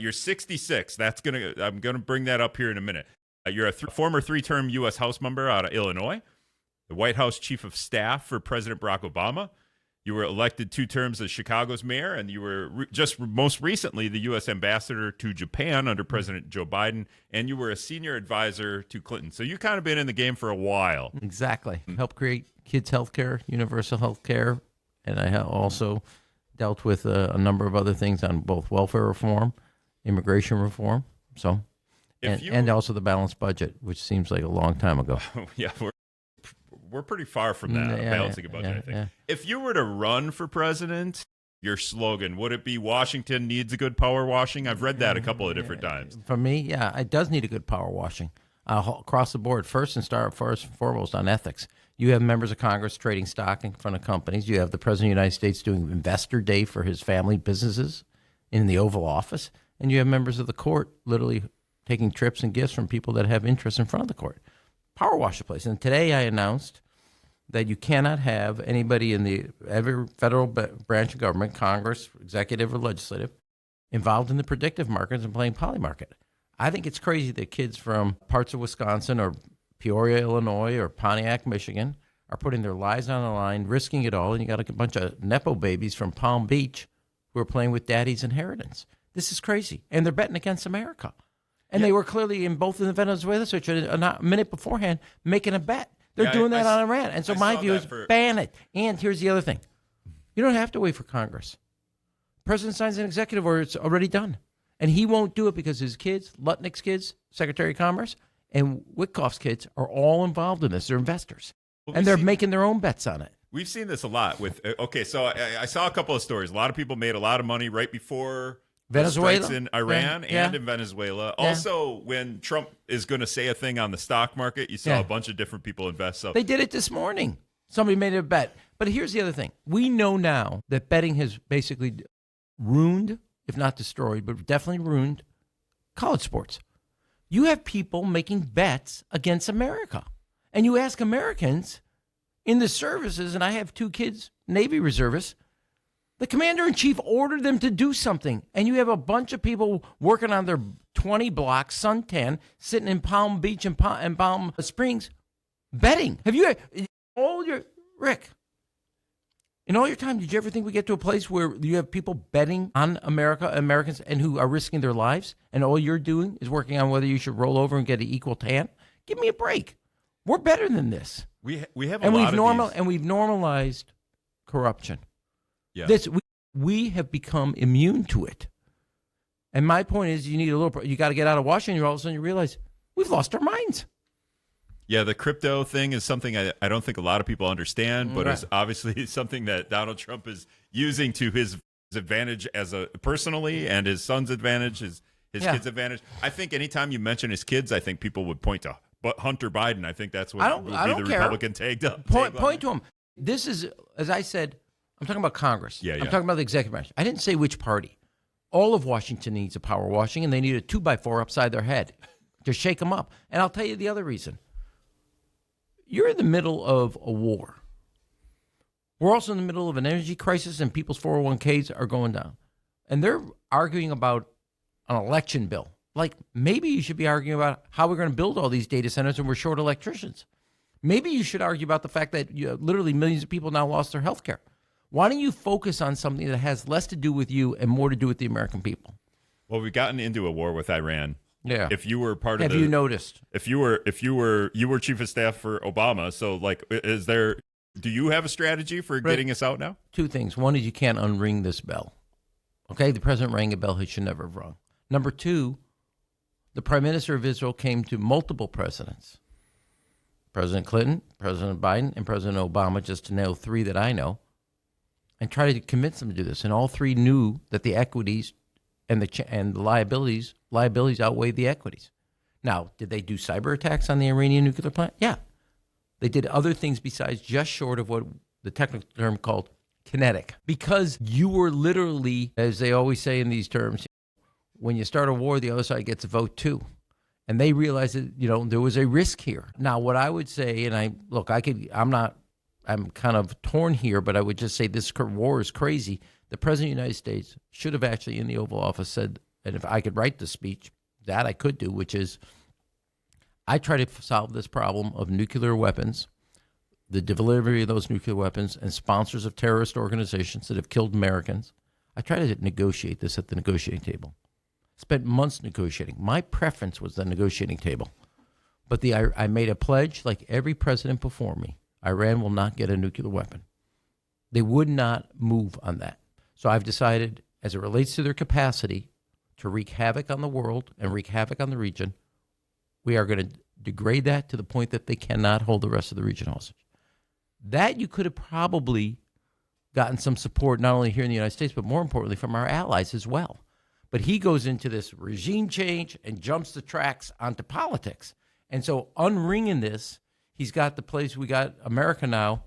you're 66. I'm gonna bring that up here in a minute. You're a former 3-term U.S. House member out of Illinois, the White House Chief of Staff for President Barack Obama. You were elected 2 terms as Chicago's mayor, and you were most recently the U.S. ambassador to Japan under President Joe Biden, and you were a senior advisor to Clinton. So you've kind of been in the game for a while. Exactly. Helped create kids' health care, universal health care, and I have also dealt with a number of other things on both welfare reform, immigration reform, and also the balanced budget, which seems like a long time ago. Yeah, we're pretty far from that, balancing a budget, I think. Yeah. If you were to run for president, your slogan, would it be Washington needs a good power washing? I've read that a couple of different times. For me, yeah, it does need a good power washing. Across the board, first and foremost on ethics. You have members of Congress trading stock in front of companies. You have the President of the United States doing investor day for his family businesses in the Oval Office. And you have members of the court literally taking trips and gifts from people that have interest in front of the court. Power wash the place. And today I announced that you cannot have anybody in every federal branch of government, Congress, executive or legislative, involved in the predictive markets and playing poly market. I think it's crazy that kids from parts of Wisconsin or Peoria, Illinois, or Pontiac, Michigan, are putting their lives on the line, risking it all, and you got a bunch of Nepo babies from Palm Beach who are playing with daddy's inheritance. This is crazy. And they're betting against America. And they were clearly in both in the Venezuela situation a minute beforehand making a bet. They're doing that on Iran. And so my view is ban it. And here's the other thing. You don't have to wait for Congress. The president signs an executive order. It's already done. And he won't do it because his kids, Lutnick's kids, Secretary of Commerce, and Witkoff's kids are all involved in this. They're investors. And they're making their own bets on it. We've seen this a lot with, so I saw a couple of stories. A lot of people made a lot of money right before Venezuela, strikes in Iran and in Venezuela. Yeah. Also, when Trump is going to say a thing on the stock market, you saw a bunch of different people invest. So they did it this morning. Somebody made a bet. But here's the other thing. We know now that betting has basically ruined, if not destroyed, but definitely ruined college sports. You have people making bets against America. And you ask Americans in the services, and I have 2 kids, Navy reservists, the commander-in-chief ordered them to do something, and you have a bunch of people working on their 20 blocks, suntan, sitting in Palm Beach and Palm Springs, betting. Have you, Rick, in all your time, did you ever think we get to a place where you have people betting on Americans, and who are risking their lives, and all you're doing is working on whether you should roll over and get an equal tan? Give me a break. We're better than this. We have a lot of these. And we've normalized corruption. Yeah. We have become immune to it. And my point is, you got to get out of Washington. All of a sudden you realize we've lost our minds. Yeah, the crypto thing is something I don't think a lot of people understand, but it's obviously something that Donald Trump is using to his advantage personally, and his son's advantage, his kids' advantage. I think anytime you mention his kids, I think people would point to Hunter Biden. I think that's what would be the Republican take. Point to him. This is, as I said, I'm talking about Congress. I'm talking about the executive branch. I didn't say which party. All of Washington needs a power washing, and they need a 2x4 upside their head to shake them up. And I'll tell you the other reason. You're in the middle of a war. We're also in the middle of an energy crisis, and people's 401ks are going down. And they're arguing about an election bill. Like, maybe you should be arguing about how we're going to build all these data centers and we're short electricians. Maybe you should argue about the fact that literally millions of people now lost their health care. Why don't you focus on something that has less to do with you and more to do with the American people? Well, we've gotten into a war with Iran. Yeah. If you were part of Have you noticed? If you were chief of staff for Obama, so like, do you have a strategy for getting us out now? 2 things. One is you can't unring this bell. Okay? The president rang a bell he should never have rung. Number 2, the prime minister of Israel came to multiple presidents. President Clinton, President Biden, and President Obama, just to nail 3 that I know, and tried to convince them to do this. And all 3 knew that the equities and the liabilities outweighed the equities. Now, did they do cyber attacks on the Iranian nuclear plant? Yeah. They did other things besides just short of what the technical term called kinetic. Because you were literally, as they always say in these terms, when you start a war, the other side gets a vote too. And they realized that, there was a risk here. Now, what I would say, and I'm kind of torn here, but I would just say this war is crazy. The President of the United States should have actually in the Oval Office said and if I could write the speech, that I could do, which is I try to solve this problem of nuclear weapons, the delivery of those nuclear weapons, and sponsors of terrorist organizations that have killed Americans. I try to negotiate this at the negotiating table. Spent months negotiating. My preference was the negotiating table. But I made a pledge, like every president before me. Iran will not get a nuclear weapon. They would not move on that. So I've decided, as it relates to their capacity to wreak havoc on the world and wreak havoc on the region, we are going to degrade that to the point that they cannot hold the rest of the region hostage. That you could have probably gotten some support, not only here in the United States, but more importantly from our allies as well. But he goes into this regime change and jumps the tracks onto politics. And so unringing this, he's got the place, we got America now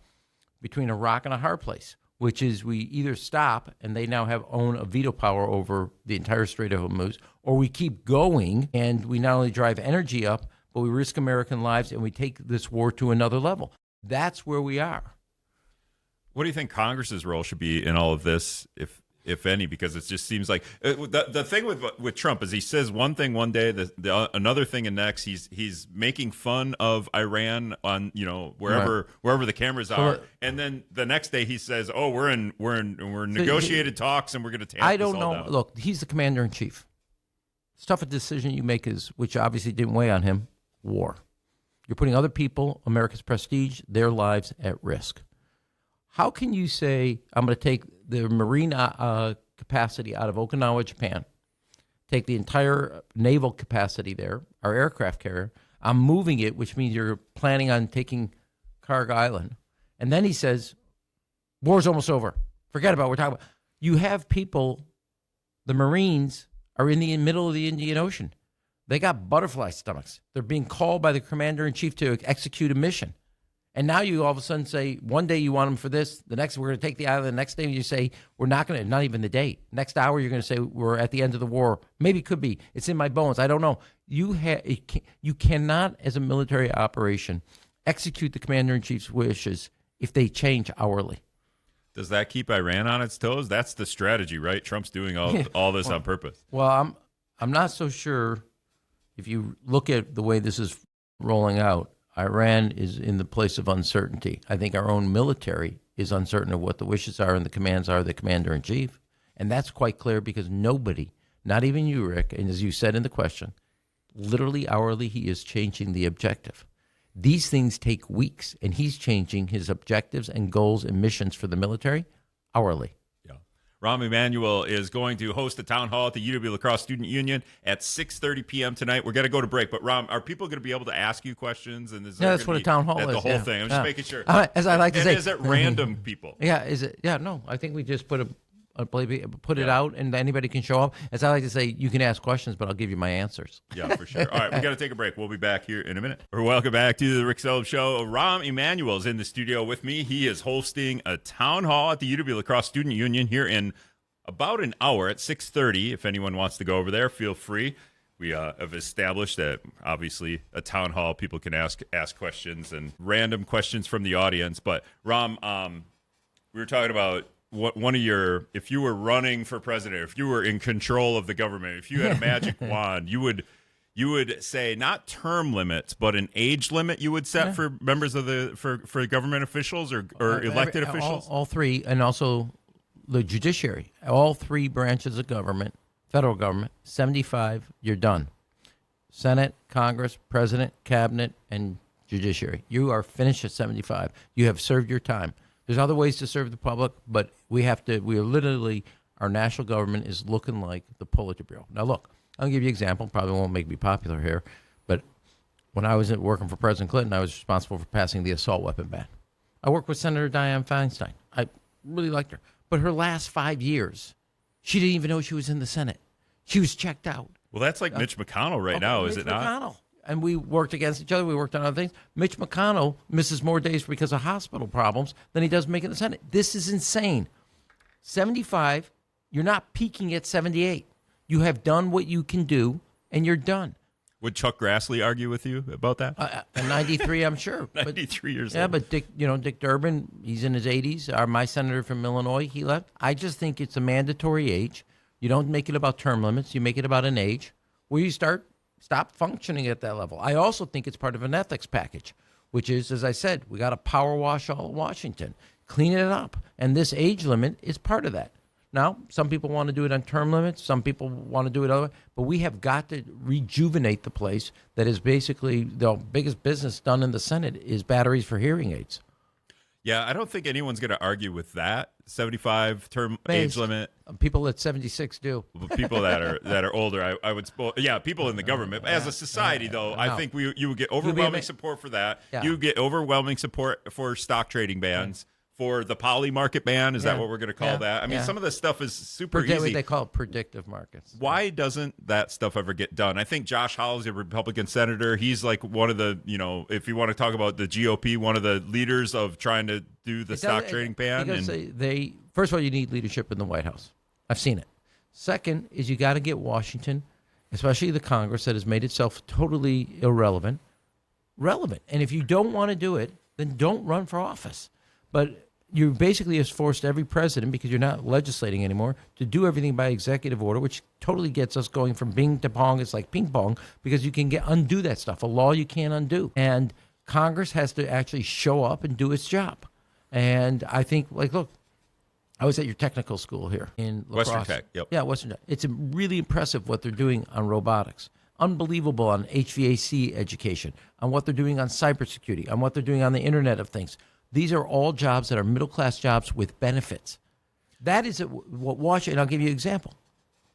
between a rock and a hard place, which is we either stop and they now own a veto power over the entire Strait of Hormuz, or we keep going and we not only drive energy up, but we risk American lives and we take this war to another level. That's where we are. What do you think Congress's role should be in all of this, if any? Because it just seems like the thing with Trump is he says one thing one day, another thing the next. He's making fun of Iran on wherever the cameras are, and then the next day he says, "Oh, we're in negotiated talks and we're going to take." I don't know. Down. Look, he's the commander in chief. The toughest decision you make is, which obviously didn't weigh on him, war. You're putting other people, America's prestige, their lives at risk. How can you say, I'm going to take the marine capacity out of Okinawa, Japan, take the entire naval capacity there, our aircraft carrier, I'm moving it, which means you're planning on taking Carg Island. And then he says, war's almost over. Forget about what we're talking about. You have people, the Marines are in the middle of the Indian Ocean. They got butterfly stomachs. They're being called by the commander-in-chief to execute a mission. And now you all of a sudden say, one day you want them for this, the next we're going to take the island, the next day you say, we're not going to, not even the date. Next hour you're going to say, we're at the end of the war. Maybe it could be. It's in my bones. I don't know. You cannot, as a military operation, execute the commander-in-chief's wishes if they change hourly. Does that keep Iran on its toes? That's the strategy, right? Trump's doing all this on purpose. Well, I'm not so sure. If you look at the way this is rolling out, Iran is in the place of uncertainty. I think our own military is uncertain of what the wishes are and the commands are of the commander-in-chief. And that's quite clear because nobody, not even you, Rick, and as you said in the question, literally hourly he is changing the objective. These things take weeks, and he's changing his objectives and goals and missions for the military hourly. Rahm Emanuel is going to host a town hall at the UW-La Crosse Student Union at 6:30 p.m. tonight. We're going to go to break, but Rahm, are people going to be able to ask you questions? And that's what a town hall is. The whole thing. I'm just making sure. As I like to say, is it random people? Yeah, is it? Yeah, no. I think we just put it out, and anybody can show up. As I like to say, you can ask questions, but I'll give you my answers. Yeah, for sure. All right, we got to take a break. We'll be back here in a minute. Welcome back to the Rick Sullivan Show. Rahm Emanuel is in the studio with me. He is hosting a town hall at the UW-La Crosse Student Union here in about an hour at 6:30. If anyone wants to go over there, feel free. We have established that obviously a town hall, people can ask questions and random questions from the audience. But Rahm, we were talking about one of your, if you were running for president, if you were in control of the government, if you had a magic wand, you would say not term limits, but an age limit you would set for members of for government officials or elected officials. All three, and also the judiciary, all three branches of government, federal government, 75, you're done. Senate, Congress, President, Cabinet, and judiciary. You are finished at 75. You have served your time. There's other ways to serve the public, but we are literally, our national government is looking like the Pulitzer Bureau. Now look, I'll give you an example, probably won't make me popular here, but when I was working for President Clinton, I was responsible for passing the assault weapon ban. I worked with Senator Dianne Feinstein. I really liked her. But her last 5 years, she didn't even know she was in the Senate. She was checked out. Well, that's like Mitch McConnell now, is it not? McConnell. And we worked against each other. We worked on other things. Mitch McConnell misses more days because of hospital problems than he does making the Senate. This is insane. 75, you're not peaking at 78. You have done what you can do, and you're done. Would Chuck Grassley argue with you about that? At 93, I'm sure. 93 years old. Yeah, but Dick Durbin, he's in his 80s. My senator from Illinois, he left. I just think it's a mandatory age. You don't make it about term limits. You make it about an age where you stop functioning at that level. I also think it's part of an ethics package, which is, as I said, we got to power wash all of Washington, clean it up. And this age limit is part of that. Now, some people want to do it on term limits. Some people want to do it other, but we have got to rejuvenate the place that is basically the biggest business done in the Senate is batteries for hearing aids. Yeah, I don't think anyone's going to argue with that 75 term age limit. People at 76 do. People that are older, I would suppose. Yeah, people in the government. As a society, though, no. I think you would get overwhelming support for that. Yeah. You would get overwhelming support for stock trading bans. For the poly market ban, is that what we're going to call that? I mean, some of this stuff is super easy. What they call predictive markets. Why doesn't that stuff ever get done? I think Josh Hawley's a Republican senator. He's like one of the, if you want to talk about the GOP, one of the leaders of trying to do the stock trading ban. Because first of all, you need leadership in the White House. I've seen it. Second is you got to get Washington, especially the Congress that has made itself totally relevant. And if you don't want to do it, then don't run for office. But you basically have forced every president, because you're not legislating anymore, to do everything by executive order, which totally gets us going from bing to pong. It's like ping pong, because you can undo that stuff. A law you can't undo. And Congress has to actually show up and do its job. And I think, look, I was at your technical school here in La Crosse. Western Tech, yep. Yeah, Western Tech. It's really impressive what they're doing on robotics. Unbelievable on HVAC education, on what they're doing on cybersecurity, on what they're doing on the Internet of Things. These are all jobs that are middle-class jobs with benefits. That is what Washington, I'll give you an example.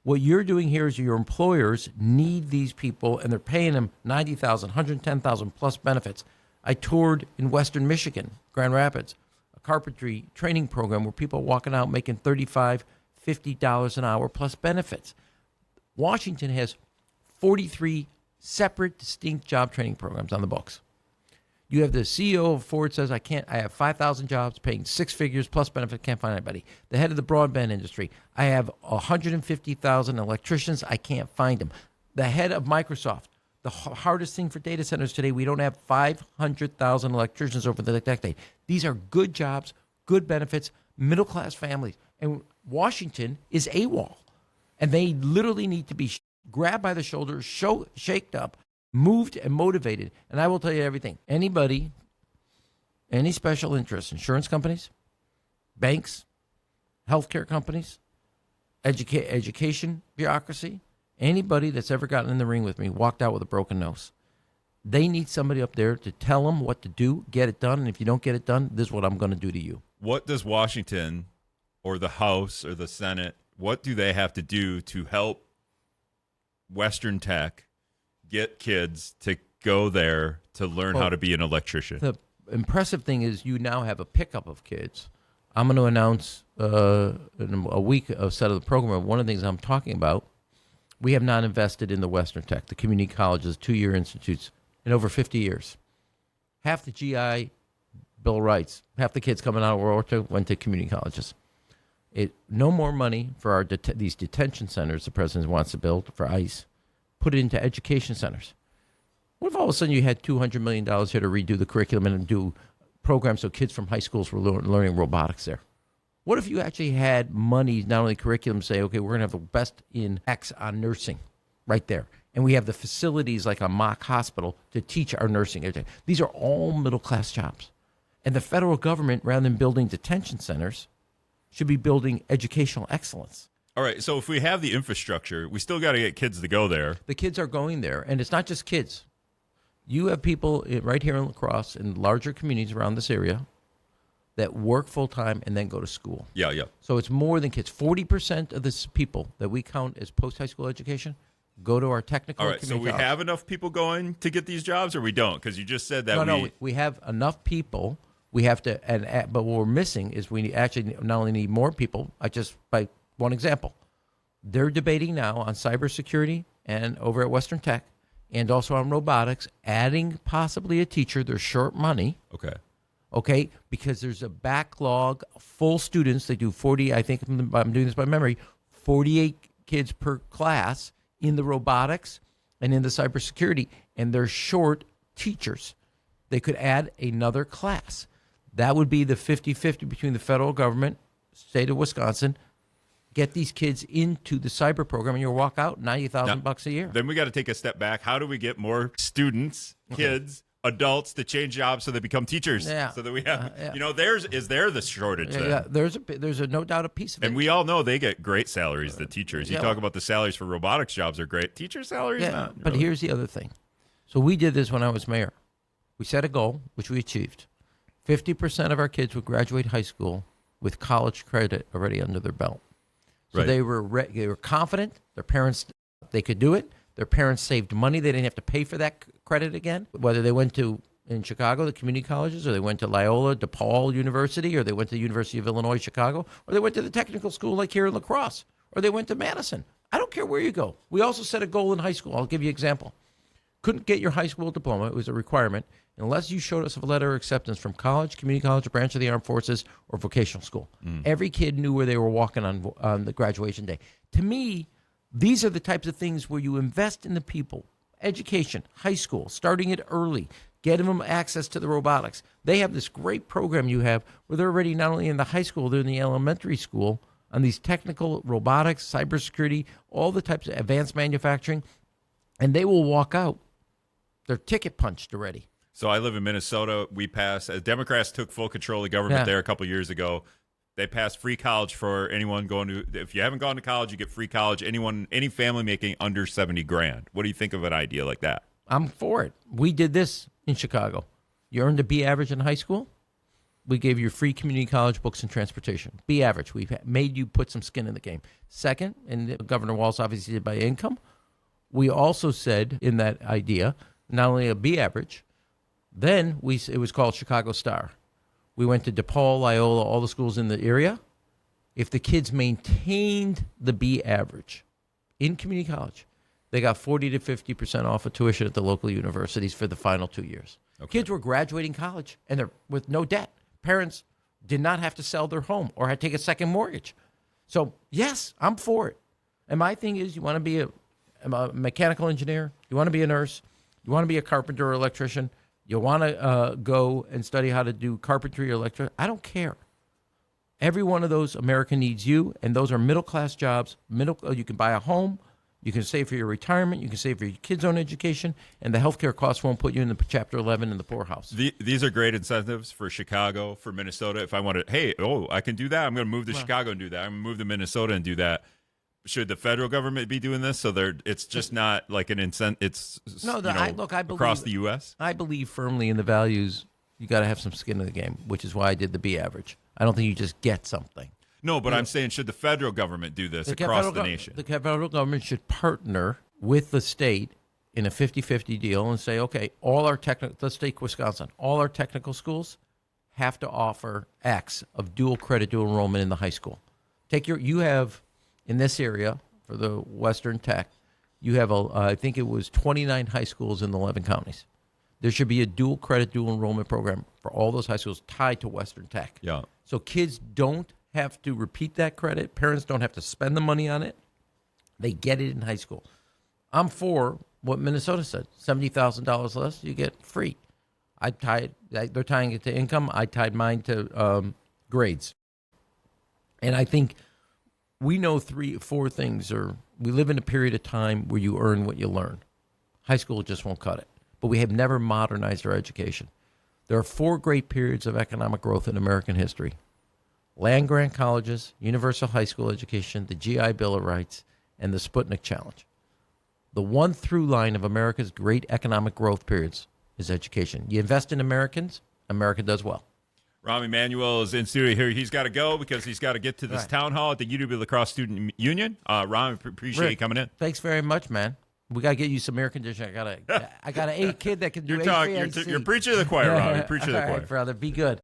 What you're doing here is your employers need these people, and they're paying them $90,000, $110,000 plus benefits. I toured in Western Michigan, Grand Rapids, a carpentry training program where people are walking out making $35, $50 an hour plus benefits. Washington has 43 separate, distinct job training programs on the books. You have the CEO of Ford says, I have 5,000 jobs paying six figures plus benefits, can't find anybody. The head of the broadband industry, I have 150,000 electricians, I can't find them. The head of Microsoft, the hardest thing for data centers today, we don't have 500,000 electricians over the decade. These are good jobs, good benefits, middle-class families. And Washington is AWOL. And they literally need to be grabbed by the shoulders, shaked up, moved and motivated. And I will tell you everything. Anybody, any special interests, insurance companies, banks, healthcare companies, education bureaucracy, anybody that's ever gotten in the ring with me walked out with a broken nose. They need somebody up there to tell them what to do, get it done. And if you don't get it done, this is what I'm going to do to you. What does Washington or the House or the Senate, what do they have to do to help Western Tech get kids to go there to learn how to be an electrician? The impressive thing is you now have a pickup of kids. I'm going to announce in a week a set of the program. One of the things I'm talking about, we have not invested in the Western Tech, the community colleges, 2-year institutes, in over 50 years. Half the GI Bill of Rights, half the kids coming out of World War II went to community colleges. No more money for these detention centers the president wants to build for ICE. Put it into education centers. What if all of a sudden you had $200 million here to redo the curriculum and do programs so kids from high schools were learning robotics there? What if you actually had money, not only curriculum, say, okay, we're going to have the best in X on nursing right there. And we have the facilities like a mock hospital to teach our nursing. These are all middle-class jobs. And the federal government, rather than building detention centers, should be building educational excellence. All right, so if we have the infrastructure, we still got to get kids to go there. The kids are going there, and it's not just kids. You have people right here in La Crosse in larger communities around this area that work full-time and then go to school. Yeah. So it's more than kids. 40% of the people that we count as post-high school education go to our technical All right, so we have enough people going to get these jobs, or we don't? Because you just said that we have enough people. We have to, but what we're missing is we actually not only need more people, by one example, they're debating now on cybersecurity and over at Western Tech and also on robotics, adding possibly a teacher. They're short money. Okay, because there's a backlog, full students. They do 40, I think I'm doing this by memory, 48 kids per class in the robotics and in the cybersecurity, and they're short teachers. They could add another class. That would be the 50-50 between the federal government, state of Wisconsin, get these kids into the cyber program, and you'll walk out $90,000 a year. Then we got to take a step back. How do we get more students, kids, adults to change jobs so they become teachers? Yeah. So that we have, is there the shortage then? Yeah, there's no doubt a piece of it. And we all know they get great salaries, the teachers. You talk about the salaries for robotics jobs are great. Teacher salaries, not but really. here's the other thing. So we did this when I was mayor. We set a goal, which we achieved. 50% of our kids would graduate high school with college credit already under their belt. So they were confident. Their parents, they could do it. Their parents saved money. They didn't have to pay for that credit again. Whether they went to, in Chicago, the community colleges, or they went to Loyola, DePaul University, or they went to the University of Illinois, Chicago, or they went to the technical school like here in La Crosse, or they went to Madison. I don't care where you go. We also set a goal in high school. I'll give you an example. Couldn't get your high school diploma. It was a requirement unless you showed us a letter of acceptance from college, community college, a branch of the armed forces, or vocational school. Every kid knew where they were walking on the graduation day. To me, these are the types of things where you invest in the people. Education, high school, starting it early, getting them access to the robotics. They have this great program you have where they're already not only in the high school, they're in the elementary school on these technical robotics, cybersecurity, all the types of advanced manufacturing, and they will walk out. They're ticket punched already. So I live in Minnesota. We passed, as Democrats took full control of the government there a couple years ago. They passed free college for anyone going to, if you haven't gone to college, you get free college. Any family making under $70,000. What do you think of an idea like that? I'm for it. We did this in Chicago. You earned a B average in high school. We gave you free community college books and transportation. B average. We've made you put some skin in the game. Second, and Governor Walz obviously did by income, we also said in that idea, not only a B average, then it was called Chicago Star. We went to DePaul, Loyola, all the schools in the area. If the kids maintained the B average in community college, they got 40 to 50% off of tuition at the local universities for the final 2 years. Okay. Kids were graduating college and they're with no debt. Parents did not have to sell their home or had to take a second mortgage. So, yes, I'm for it. And my thing is, you want to be a mechanical engineer, you want to be a nurse, you want to be a carpenter or electrician, you want to go and study how to do carpentry or electrician, I don't care. Every one of those, America needs you, and those are middle-class jobs. You can buy a home, you can save for your retirement, you can save for your kids' own education, and the health care costs won't put you in the Chapter 11 in the poorhouse. These are great incentives for Chicago, for Minnesota. If I wanted, I can do that. I'm going to move to Chicago and do that. I'm going to move to Minnesota and do that. Should the federal government be doing this? So it's just not like an incentive. It's I believe, across the U.S. I believe firmly in the values. You got to have some skin in the game, which is why I did the B average. I don't think you just get something. No, but I'm saying, should the federal government do this across the nation? The federal government should partner with the state in a 50-50 deal and say, okay, let's take Wisconsin. All our technical schools have to offer X of dual credit, dual enrollment in the high school. You have in this area for the Western Tech, you have I think it was 29 high schools in the 11 counties. There should be a dual credit, dual enrollment program for all those high schools tied to Western Tech. Yeah. So kids don't have to repeat that credit. Parents don't have to spend the money on it. They get it in high school. I'm for what Minnesota said. $70,000 less, you get free. They're tying it to income. I tied mine to grades. And I think we know 3-4 things we live in a period of time where you earn what you learn. High school just won't cut it. But we have never modernized our education. There are 4 great periods of economic growth in American history. Land-grant colleges, universal high school education, the GI Bill of Rights, and the Sputnik Challenge. The one through line of America's great economic growth periods is education. You invest in Americans, America does well. Rahm Emanuel is in studio here. He's got to go because he's got to get to this town hall at the UW-La Crosse Student Union. Rahm, appreciate you coming in. Thanks very much, man. We got to get you some air conditioning. I got a kid that can do HVAC. You're preaching to the choir, Rahm. You're preaching to the choir. All right, brother. Be good.